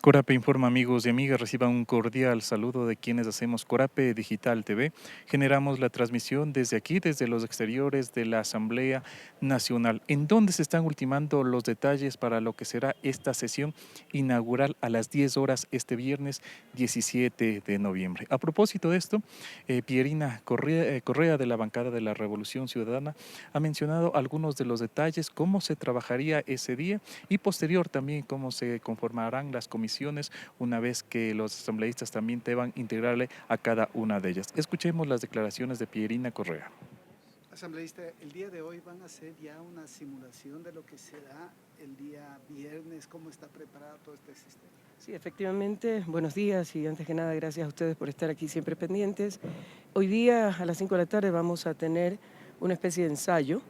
Corape informa, amigos y amigas, reciban un cordial saludo de quienes hacemos Corape Digital TV. Generamos la transmisión desde aquí, desde los exteriores de la Asamblea Nacional, en donde se están ultimando los detalles para lo que será esta sesión inaugural a las 10 horas este viernes 17 de noviembre. A propósito de esto, Pierina Correa de la bancada de la Revolución Ciudadana ha mencionado algunos de los detalles, cómo se trabajaría ese día y posterior también cómo se conformarán las comisiones una vez que los asambleístas también deban integrarle a cada una de ellas. Escuchemos las declaraciones de Pierina Correa. Asambleísta, el día de hoy van a hacer ya una simulación de lo que será el día viernes. ¿Cómo está preparado todo este sistema? Sí, efectivamente, buenos días y antes que nada gracias a ustedes por estar aquí siempre pendientes. Hoy día a las 5 de la tarde vamos a tener una especie de ensayo,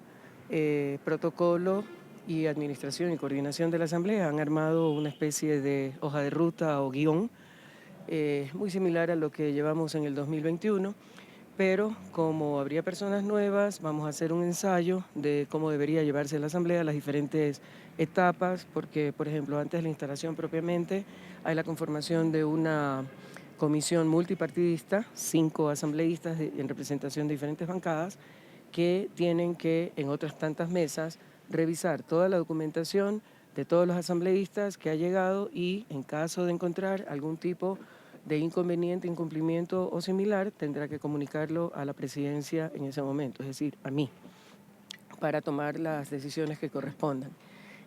protocolo y administración y coordinación de la Asamblea. Han armado una especie de hoja de ruta o guión muy similar a lo que llevamos en el 2021, pero como habría personas nuevas, vamos a hacer un ensayo de cómo debería llevarse la Asamblea, las diferentes etapas, porque, por ejemplo, antes de la instalación propiamente, hay la conformación de una comisión multipartidista, 5 asambleístas en representación de diferentes bancadas, que tienen que, en otras tantas mesas, revisar toda la documentación de todos los asambleístas que ha llegado y, en caso de encontrar algún tipo de inconveniente, incumplimiento o similar, tendrá que comunicarlo a la presidencia en ese momento, es decir, a mí, para tomar las decisiones que correspondan.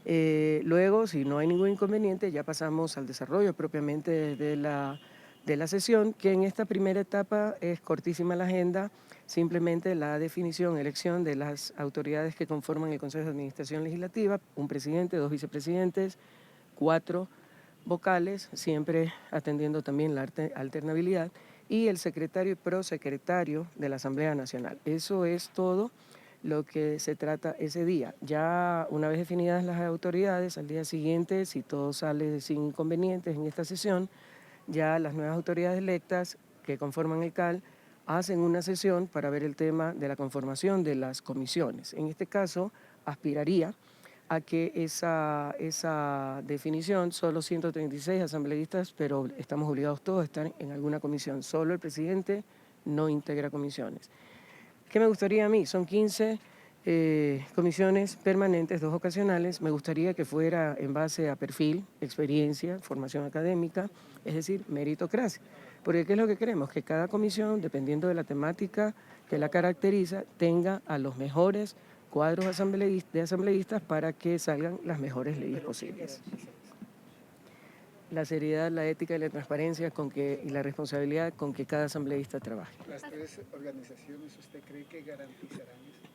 Luego, si no hay ningún inconveniente, ya pasamos al desarrollo propiamente de la sesión, que en esta primera etapa es cortísima la agenda, simplemente la definición, elección de las autoridades que conforman el Consejo de Administración Legislativa, un presidente, 2 vicepresidentes, 4 vocales, siempre atendiendo también la alternabilidad, y el secretario y prosecretario de la Asamblea Nacional. Eso es todo lo que se trata ese día. Ya una vez definidas las autoridades, al día siguiente, si todo sale sin inconvenientes en esta sesión, ya las nuevas autoridades electas que conforman el CAL hacen una sesión para ver el tema de la conformación de las comisiones. En este caso, aspiraría a que esa definición, solo 136 asambleístas, pero estamos obligados todos a estar en alguna comisión. Solo el presidente no integra comisiones. ¿Qué me gustaría a mí? Son 15 comisiones permanentes, 2 ocasionales. Me gustaría que fuera en base a perfil, experiencia, formación académica, es decir, meritocracia. Porque ¿qué es lo que queremos? Que cada comisión, dependiendo de la temática que la caracteriza, tenga a los mejores cuadros de asambleístas para que salgan las mejores leyes posibles. La seriedad, la ética y la transparencia y la responsabilidad con que cada asambleísta trabaje. ¿Las 3 organizaciones usted cree que garantizarán eso?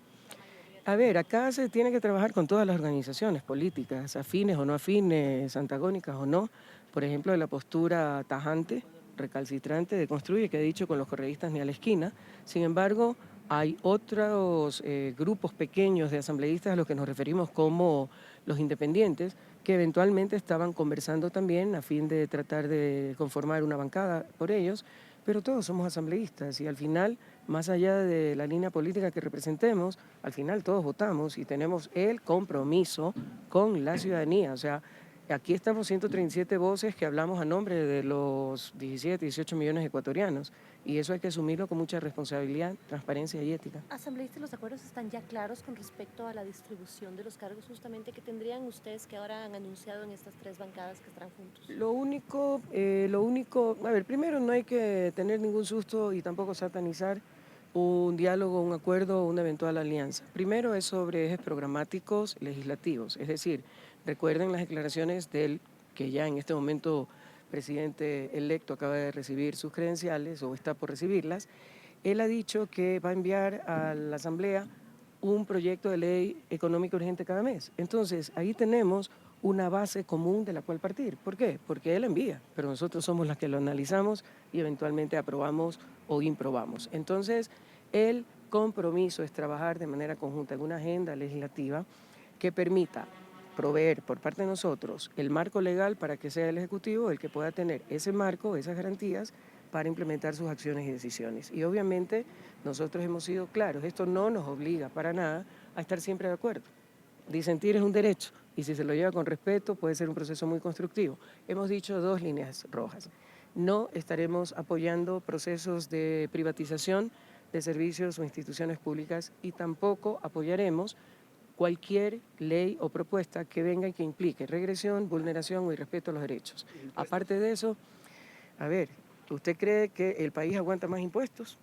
A ver, acá se tiene que trabajar con todas las organizaciones políticas, afines o no afines, antagónicas o no. Por ejemplo, la postura tajante, recalcitrante de Construye, que ha dicho con los correístas ni a la esquina. Sin embargo, hay otros grupos pequeños de asambleístas a los que nos referimos como los independientes, que eventualmente estaban conversando también a fin de tratar de conformar una bancada por ellos, pero todos somos asambleístas y al final, más allá de la línea política que representemos, al final todos votamos y tenemos el compromiso con la ciudadanía. O sea, aquí estamos 137 voces que hablamos a nombre de los 17, 18 millones de ecuatorianos y eso hay que asumirlo con mucha responsabilidad, transparencia y ética. Asambleístas, ¿los acuerdos están ya claros con respecto a la distribución de los cargos justamente que tendrían ustedes que ahora han anunciado en estas 3 bancadas que estarán juntos? Lo único, a ver, primero no hay que tener ningún susto y tampoco satanizar un diálogo, un acuerdo o una eventual alianza. Primero es sobre ejes programáticos legislativos, es decir, recuerden las declaraciones del que ya en este momento presidente electo acaba de recibir sus credenciales o está por recibirlas. Él ha dicho que va a enviar a la Asamblea un proyecto de ley económica urgente cada mes. Entonces, ahí tenemos una base común de la cual partir. ¿Por qué? Porque él envía, pero nosotros somos las que lo analizamos y eventualmente aprobamos o improbamos. Entonces, el compromiso es trabajar de manera conjunta en una agenda legislativa que permita proveer por parte de nosotros el marco legal para que sea el Ejecutivo el que pueda tener ese marco, esas garantías para implementar sus acciones y decisiones. Y obviamente nosotros hemos sido claros, esto no nos obliga para nada a estar siempre de acuerdo. Disentir es un derecho y si se lo lleva con respeto puede ser un proceso muy constructivo. Hemos dicho 2 líneas rojas. No estaremos apoyando procesos de privatización de servicios o instituciones públicas y tampoco apoyaremos cualquier ley o propuesta que venga y que implique regresión, vulneración o irrespeto a los derechos. Aparte de eso, a ver, ¿usted cree que el país aguanta más impuestos?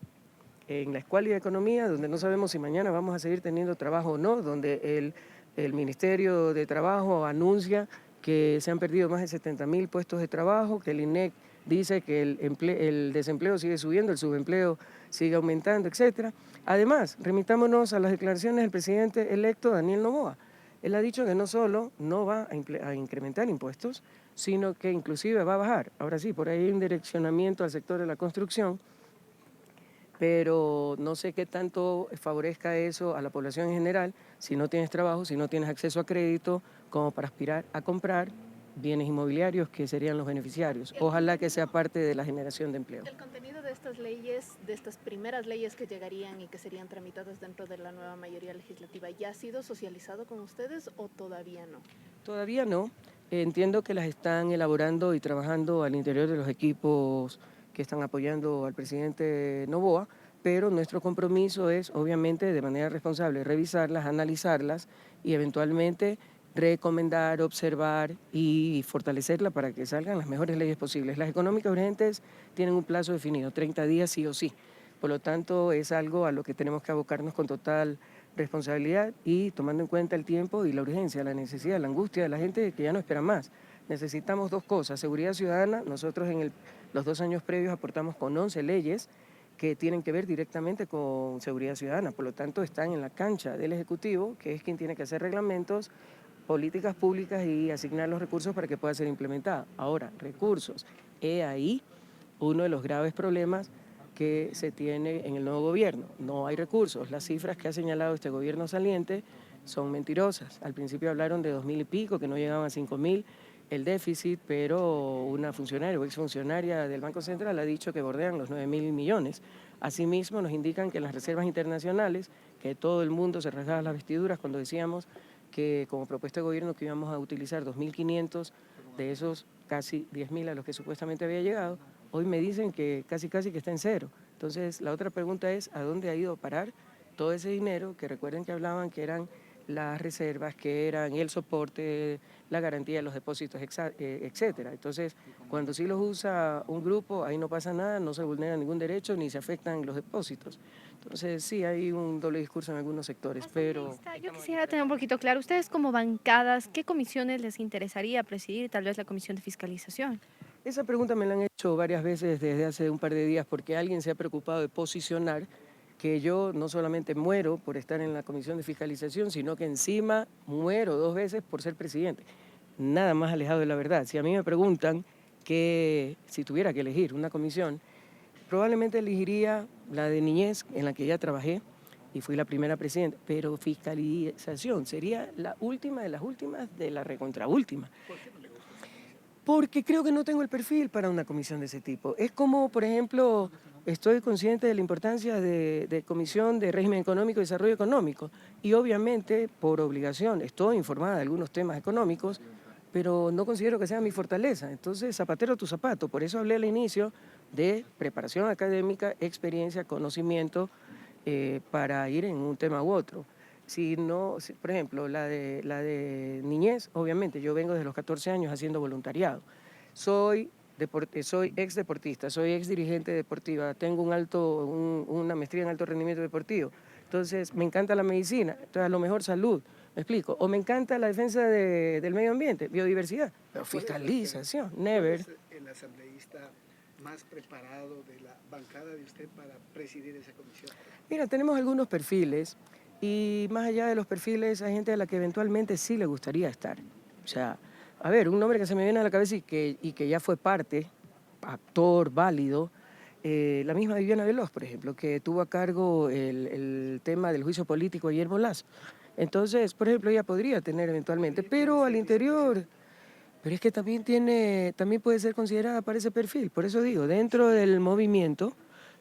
En la escuálida economía, donde no sabemos si mañana vamos a seguir teniendo trabajo o no, donde el Ministerio de Trabajo anuncia que se han perdido más de 70.000 puestos de trabajo, que el INEC dice que el desempleo sigue subiendo, el subempleo sigue aumentando, etcétera. Además, remitámonos a las declaraciones del presidente electo Daniel Noboa. Él ha dicho que no solo no va a incrementar impuestos, sino que inclusive va a bajar. Ahora sí, por ahí hay un direccionamiento al sector de la construcción, pero no sé qué tanto favorezca eso a la población en general si no tienes trabajo, si no tienes acceso a crédito, como para aspirar a comprar bienes inmobiliarios que serían los beneficiarios. Ojalá que sea parte de la generación de empleo. El contenido de estas leyes, de estas primeras leyes que llegarían y que serían tramitadas dentro de la nueva mayoría legislativa, ¿ya ha sido socializado con ustedes o todavía no? Todavía no. Entiendo que las están elaborando y trabajando al interior de los equipos que están apoyando al presidente Noboa, pero nuestro compromiso es, obviamente, de manera responsable, revisarlas, analizarlas y eventualmente recomendar, observar y fortalecerla para que salgan las mejores leyes posibles. Las económicas urgentes tienen un plazo definido, 30 días sí o sí. Por lo tanto, es algo a lo que tenemos que abocarnos con total responsabilidad y tomando en cuenta el tiempo y la urgencia, la necesidad, la angustia de la gente que ya no espera más. Necesitamos 2 cosas, seguridad ciudadana. Nosotros en los 2 años previos aportamos con 11 leyes que tienen que ver directamente con seguridad ciudadana. Por lo tanto, están en la cancha del Ejecutivo, que es quien tiene que hacer reglamentos, políticas públicas y asignar los recursos para que pueda ser implementada. Ahora, recursos. He ahí uno de los graves problemas que se tiene en el nuevo gobierno. No hay recursos. Las cifras que ha señalado este gobierno saliente son mentirosas. Al principio hablaron de 2.000 y pico, que no llegaban a 5.000 el déficit, pero una funcionaria o exfuncionaria del Banco Central ha dicho que bordean los 9.000 millones. Asimismo, nos indican que en las reservas internacionales, que todo el mundo se rasgaba las vestiduras cuando decíamos que como propuesta de gobierno que íbamos a utilizar 2.500 de esos casi 10.000 a los que supuestamente había llegado, hoy me dicen que casi que está en cero. Entonces, la otra pregunta es, ¿a dónde ha ido a parar todo ese dinero? Que recuerden que hablaban que eran las reservas, que eran el soporte, la garantía de los depósitos, etcétera. Entonces, cuando sí los usa un grupo, ahí no pasa nada, no se vulnera ningún derecho ni se afectan los depósitos. Entonces, sí, hay un doble discurso en algunos sectores, pero... Yo quisiera tener un poquito claro, ustedes como bancadas, ¿qué comisiones les interesaría presidir? Tal vez la comisión de fiscalización. Esa pregunta me la han hecho varias veces desde hace un par de días porque alguien se ha preocupado de posicionar que yo no solamente muero por estar en la comisión de fiscalización, sino que encima muero 2 veces por ser presidente. Nada más alejado de la verdad. Si a mí me preguntan que si tuviera que elegir una comisión, probablemente elegiría la de niñez, en la que ya trabajé y fui la primera presidenta, pero fiscalización sería la última de las últimas de la recontraúltima. Porque creo que no tengo el perfil para una comisión de ese tipo. Es como, por ejemplo, estoy consciente de la importancia de Comisión de Régimen Económico y Desarrollo Económico y obviamente, por obligación, estoy informada de algunos temas económicos, pero no considero que sea mi fortaleza. Entonces, zapatero a tu zapato. Por eso hablé al inicio de preparación académica, experiencia, conocimiento para ir en un tema u otro. Si no, por ejemplo, la de niñez, obviamente, yo vengo desde los 14 años haciendo voluntariado. Soy ex deportista, soy ex dirigente deportiva, tengo una maestría en alto rendimiento deportivo. Entonces, me encanta la medicina, entonces a lo mejor salud, me explico. O me encanta la defensa del medio ambiente, biodiversidad, pero fiscalización, never. ¿Cuál es el asambleísta más preparado de la bancada de usted para presidir esa comisión? Mira, tenemos algunos perfiles. Y más allá de los perfiles, hay gente a la que eventualmente sí le gustaría estar. O sea, a ver, un nombre que se me viene a la cabeza y que ya fue parte, actor válido, la misma Viviana Veloz, por ejemplo, que tuvo a cargo el tema del juicio político a Guillermo Lazo. Entonces, por ejemplo, ella podría tener eventualmente, pero al interior, pero es que también puede ser considerada para ese perfil. Por eso digo, dentro del movimiento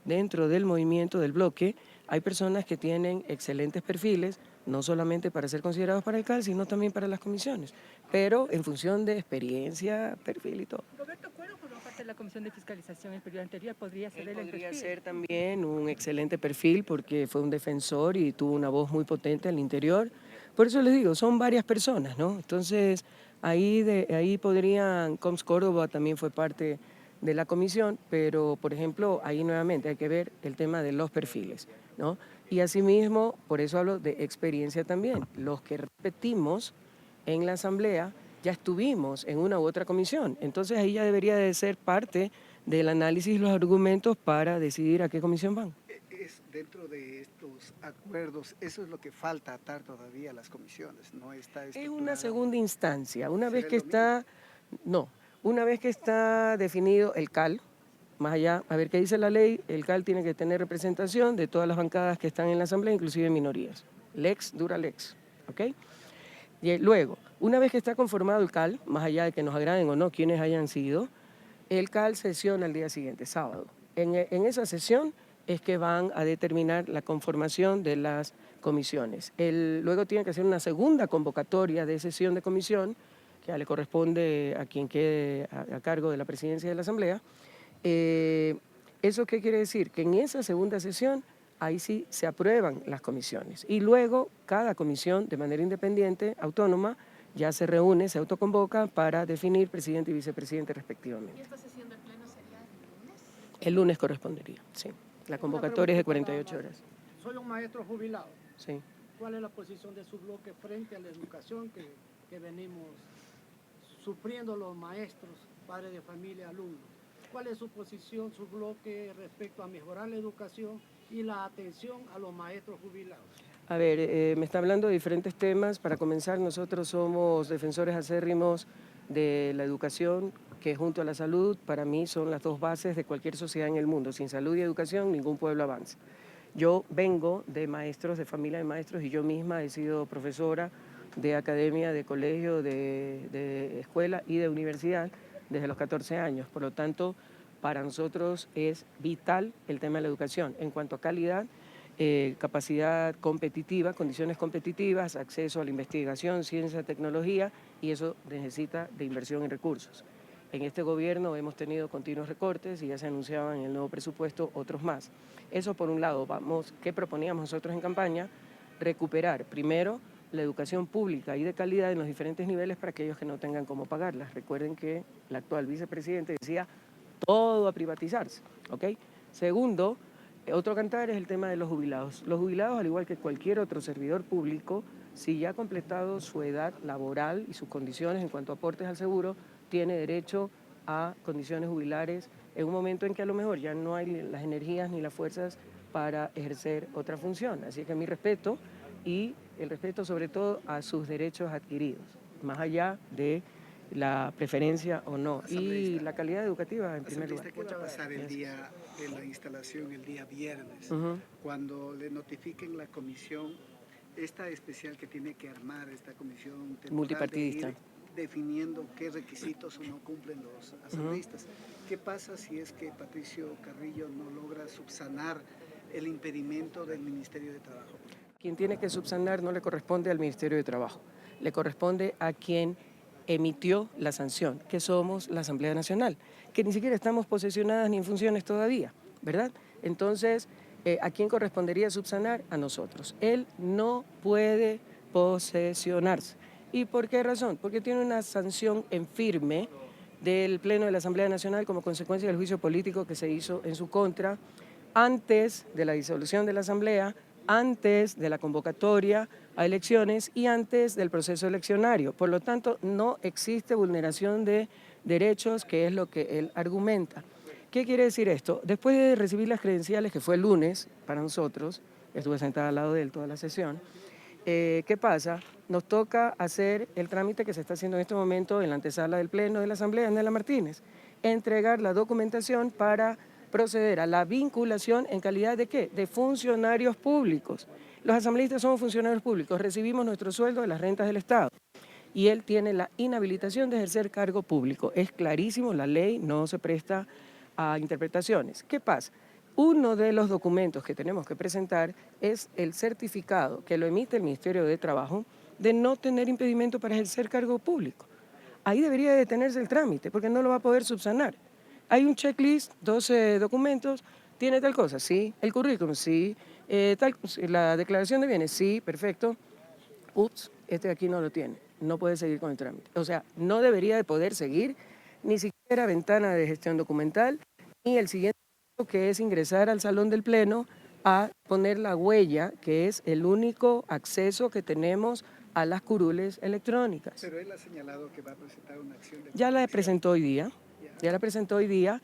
del bloque, hay personas que tienen excelentes perfiles, no solamente para ser considerados para el CAL, sino también para las comisiones, pero en función de experiencia, perfil y todo. Roberto Cuero formó parte de la Comisión de Fiscalización el periodo anterior, podría ser él el Podría perfil. ser también un excelente perfil porque fue un defensor y tuvo una voz muy potente al interior. Por eso les digo, son varias personas, ¿no? Entonces, ahí podrían, Coms Córdoba también fue parte de la comisión, pero, por ejemplo, ahí nuevamente hay que ver el tema de los perfiles, ¿no? Y asimismo, por eso hablo de experiencia también. Los que repetimos en la asamblea ya estuvimos en una u otra comisión, entonces ahí ya debería de ser parte del análisis y los argumentos para decidir a qué comisión van. Es dentro de estos acuerdos, eso es lo que falta atar todavía a las comisiones, no está Es una estructurado. segunda instancia, una vez ¿Será que el domingo? está, no, una vez que está definido el CAL, más allá, a ver qué dice la ley, el CAL tiene que tener representación de todas las bancadas que están en la asamblea, inclusive minorías. Lex dura lex, ¿ok? Y luego, una vez que está conformado el CAL, más allá de que nos agraden o no quienes hayan sido, el CAL sesiona el día siguiente, sábado. En esa sesión es que van a determinar la conformación de las comisiones. Luego tiene que hacer una segunda convocatoria de sesión de comisión, que ya le corresponde a quien quede a cargo de la presidencia de la Asamblea. ¿Eso qué quiere decir? Que en esa segunda sesión, ahí sí se aprueban las comisiones. Y luego cada comisión, de manera independiente, autónoma, ya se reúne, se autoconvoca para definir presidente y vicepresidente respectivamente. ¿Y esta sesión del Pleno sería el lunes? El lunes correspondería, sí. La convocatoria es de 48 horas. Soy un maestro jubilado. Sí. ¿Cuál es la posición de su bloque frente a la educación que venimos sufriendo los maestros, padres de familia, alumnos? ¿Cuál es su posición, su bloque respecto a mejorar la educación y la atención a los maestros jubilados? A ver, me está hablando de diferentes temas. Para comenzar, nosotros somos defensores acérrimos de la educación, que junto a la salud, para mí son las dos bases de cualquier sociedad en el mundo. Sin salud y educación, ningún pueblo avanza. Yo vengo de maestros, de familia de maestros, y yo misma he sido profesora de academia, de colegio, de escuela y de universidad desde los 14 años. Por lo tanto, para nosotros es vital el tema de la educación en cuanto a calidad, capacidad competitiva, condiciones competitivas, acceso a la investigación, ciencia, tecnología, y eso necesita de inversión en recursos. En este gobierno hemos tenido continuos recortes y ya se anunciaban en el nuevo presupuesto otros más. Eso por un lado. ¿Qué proponíamos nosotros en campaña? Recuperar primero la educación pública y de calidad en los diferentes niveles para aquellos que no tengan cómo pagarlas. Recuerden que el actual vicepresidente decía todo a privatizarse, ¿ok? Segundo, otro cantar es el tema de los jubilados. Los jubilados, al igual que cualquier otro servidor público, si ya ha completado su edad laboral y sus condiciones en cuanto a aportes al seguro, tiene derecho a condiciones jubilares en un momento en que a lo mejor ya no hay las energías ni las fuerzas para ejercer otra función. Así que mi respeto y el respeto sobre todo a sus derechos adquiridos, más allá de la preferencia o no, y la calidad educativa en primer lugar. ¿Qué va a pasar el día de la instalación, el día viernes, cuando le notifiquen la comisión esta especial que tiene que armar esta comisión temporal multipartidista, de ir definiendo qué requisitos o no cumplen los asambleístas? ¿Qué pasa si es que Patricio Carrillo no logra subsanar el impedimento del Ministerio de Trabajo? Quien tiene que subsanar no le corresponde al Ministerio de Trabajo, le corresponde a quien emitió la sanción, que somos la Asamblea Nacional, que ni siquiera estamos posesionadas ni en funciones todavía, ¿verdad? Entonces, ¿a quién correspondería subsanar? A nosotros. Él no puede posesionarse. ¿Y por qué razón? Porque tiene una sanción en firme del Pleno de la Asamblea Nacional como consecuencia del juicio político que se hizo en su contra antes de la disolución de la Asamblea, antes de la convocatoria a elecciones y antes del proceso eleccionario. Por lo tanto, no existe vulneración de derechos, que es lo que él argumenta. ¿Qué quiere decir esto? Después de recibir las credenciales, que fue el lunes para nosotros, estuve sentada al lado de él toda la sesión, ¿qué pasa? Nos toca hacer el trámite que se está haciendo en este momento en la antesala del Pleno de la Asamblea, Nela Martínez, entregar la documentación para proceder a la vinculación en calidad de ¿qué? De funcionarios públicos. Los asambleístas somos funcionarios públicos, recibimos nuestro sueldo de las rentas del Estado y él tiene la inhabilitación de ejercer cargo público. Es clarísimo, la ley no se presta a interpretaciones. ¿Qué pasa? Uno de los documentos que tenemos que presentar es el certificado que lo emite el Ministerio de Trabajo de no tener impedimento para ejercer cargo público. Ahí debería detenerse el trámite porque no lo va a poder subsanar. Hay un checklist, 12 documentos, ¿tiene tal cosa? Sí. El currículum, sí. La declaración de bienes, sí, perfecto. Ups, este de aquí no lo tiene, no puede seguir con el trámite. O sea, no debería de poder seguir ni siquiera ventana de gestión documental, ni el siguiente paso, que es ingresar al salón del pleno a poner la huella, que es el único acceso que tenemos a las curules electrónicas. Pero él ha señalado que va a presentar una acción de Ya la protección. presentó hoy día, ya la presentó hoy día.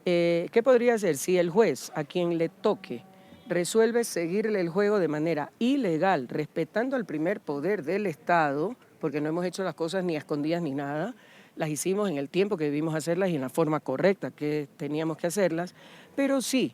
¿Qué podría hacer si el juez a quien le toque resuelve seguirle el juego de manera ilegal, respetando el primer poder del Estado, porque no hemos hecho las cosas ni a escondidas ni nada, las hicimos en el tiempo que debimos hacerlas y en la forma correcta que teníamos que hacerlas, pero sí,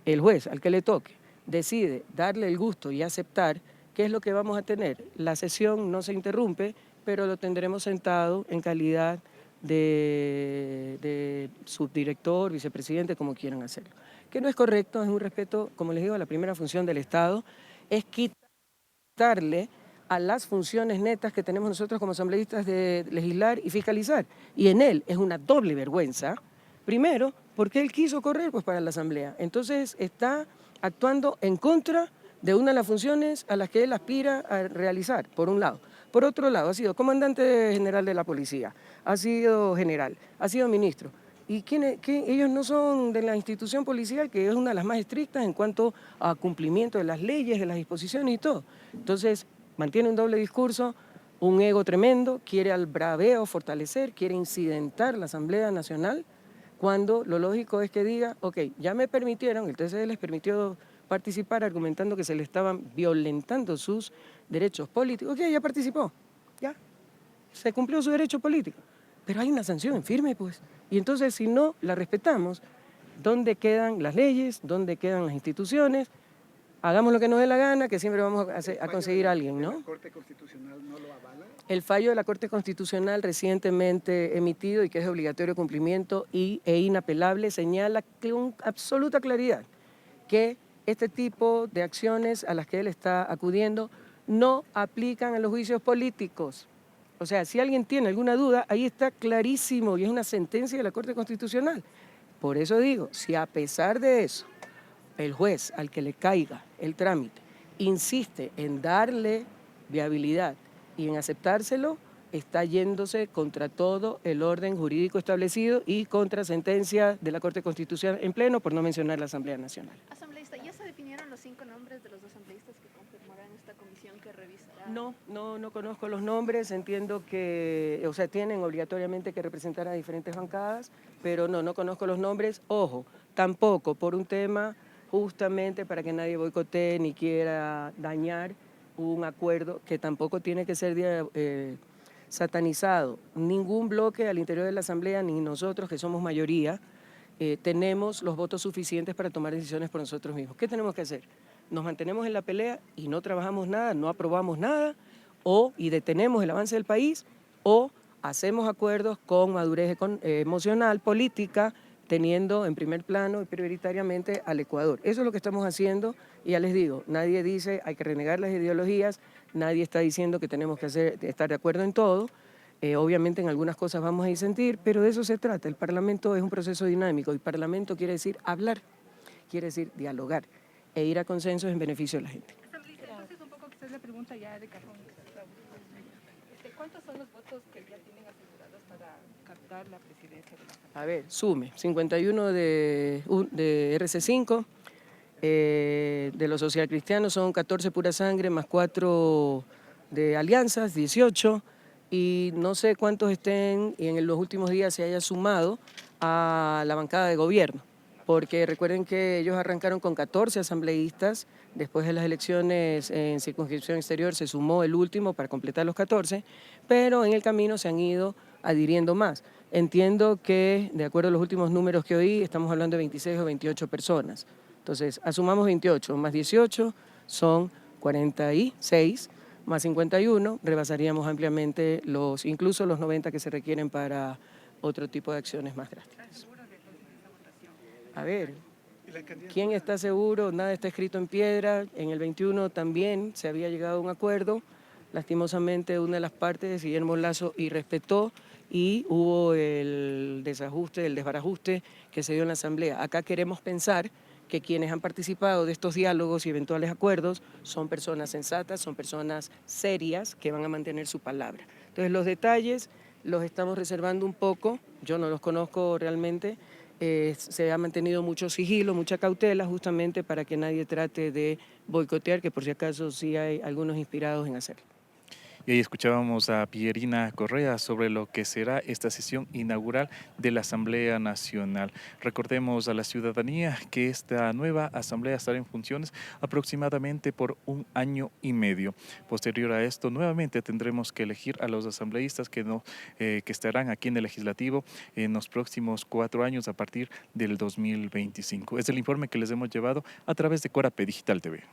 el juez al que le toque decide darle el gusto y aceptar, ¿qué es lo que vamos a tener? La sesión no se interrumpe, pero lo tendremos sentado en calidad de subdirector, vicepresidente, como quieran hacerlo. Que no es correcto, es un respeto, como les digo, a la primera función del Estado, es quitarle a las funciones netas que tenemos nosotros como asambleístas de legislar y fiscalizar. Y en él es una doble vergüenza, primero, porque él quiso correr pues, para la asamblea. Entonces está actuando en contra de una de las funciones a las que él aspira a realizar, por un lado. Por otro lado, ha sido comandante general de la policía, ha sido general, ha sido ministro. ¿Y ellos no son de la institución policial, que es una de las más estrictas en cuanto a cumplimiento de las leyes, de las disposiciones y todo? Entonces, mantiene un doble discurso, un ego tremendo, quiere al braveo fortalecer, quiere incidentar la Asamblea Nacional, cuando lo lógico es que diga, ok, ya me permitieron, el TCE les permitió participar argumentando que se le estaban violentando sus derechos políticos. Ok, ya participó, ya, se cumplió su derecho político, pero hay una sanción firme, pues. Y entonces, si no la respetamos, ¿dónde quedan las leyes? ¿Dónde quedan las instituciones? Hagamos lo que nos dé la gana, que siempre vamos a conseguir a alguien, ¿no? ¿La Corte Constitucional no lo avala? El fallo de la Corte Constitucional recientemente emitido y que es de obligatorio cumplimiento e inapelable señala con absoluta claridad que este tipo de acciones a las que él está acudiendo no aplican a los juicios políticos. O sea, si alguien tiene alguna duda, ahí está clarísimo y es una sentencia de la Corte Constitucional. Por eso digo, si a pesar de eso el juez al que le caiga el trámite insiste en darle viabilidad y en aceptárselo, está yéndose contra todo el orden jurídico establecido y contra sentencia de la Corte Constitucional en pleno, por no mencionar la Asamblea Nacional. Asambleísta, ¿ya se definieron los 5 nombres de los asambleístas que conformarán esta comisión que revisará? No conozco los nombres, entiendo que, o sea, tienen obligatoriamente que representar a diferentes bancadas, pero no conozco los nombres. Ojo, tampoco por un tema justamente para que nadie boicotee ni quiera dañar un acuerdo que tampoco tiene que ser satanizado. Ningún bloque al interior de la Asamblea, ni nosotros que somos mayoría, tenemos los votos suficientes para tomar decisiones por nosotros mismos. ¿Qué tenemos que hacer? Nos mantenemos en la pelea y no trabajamos nada, no aprobamos nada, y detenemos el avance del país, o hacemos acuerdos con madurez emocional, política, teniendo en primer plano y prioritariamente al Ecuador. Eso es lo que estamos haciendo y ya les digo, nadie dice hay que renegar las ideologías, nadie está diciendo que tenemos que estar de acuerdo en todo. Obviamente en algunas cosas vamos a disentir, pero de eso se trata. El Parlamento es un proceso dinámico y Parlamento quiere decir hablar, quiere decir dialogar e ir a consensos en beneficio de la gente. Entonces un poco quizás la pregunta ya de cajón. ¿Cuántos son los votos que ya tienen asegurados para captar la presidencia de la Asamblea? A ver, sume, 51 de RC5, de los socialcristianos son 14 pura sangre, más 4 de alianzas, 18, y no sé cuántos estén y en los últimos días se haya sumado a la bancada de gobierno, porque recuerden que ellos arrancaron con 14 asambleístas, después de las elecciones en circunscripción exterior se sumó el último para completar los 14, pero en el camino se han ido adhiriendo más. Entiendo que, de acuerdo a los últimos números que oí, estamos hablando de 26 o 28 personas. Entonces, asumamos 28 más 18 son 46, más 51, rebasaríamos ampliamente incluso los 90 que se requieren para otro tipo de acciones más drásticas. A ver, ¿Y la candidatura? ¿Quién está seguro? Nada está escrito en piedra. En el 21 también se había llegado a un acuerdo. Lastimosamente una de las partes, Guillermo Lasso, irrespetó y hubo el desajuste, el desbarajuste que se dio en la Asamblea. Acá queremos pensar que quienes han participado de estos diálogos y eventuales acuerdos son personas sensatas, son personas serias que van a mantener su palabra. Entonces los detalles los estamos reservando un poco, yo no los conozco realmente. Se ha mantenido mucho sigilo, mucha cautela, justamente para que nadie trate de boicotear, que por si acaso sí hay algunos inspirados en hacerlo. Y ahí escuchábamos a Pierina Correa sobre lo que será esta sesión inaugural de la Asamblea Nacional. Recordemos a la ciudadanía que esta nueva Asamblea estará en funciones aproximadamente por 1 año y medio. Posterior a esto, nuevamente tendremos que elegir a los asambleístas que estarán aquí en el Legislativo en los próximos 4 años a partir del 2025. Es el informe que les hemos llevado a través de Corape Digital TV.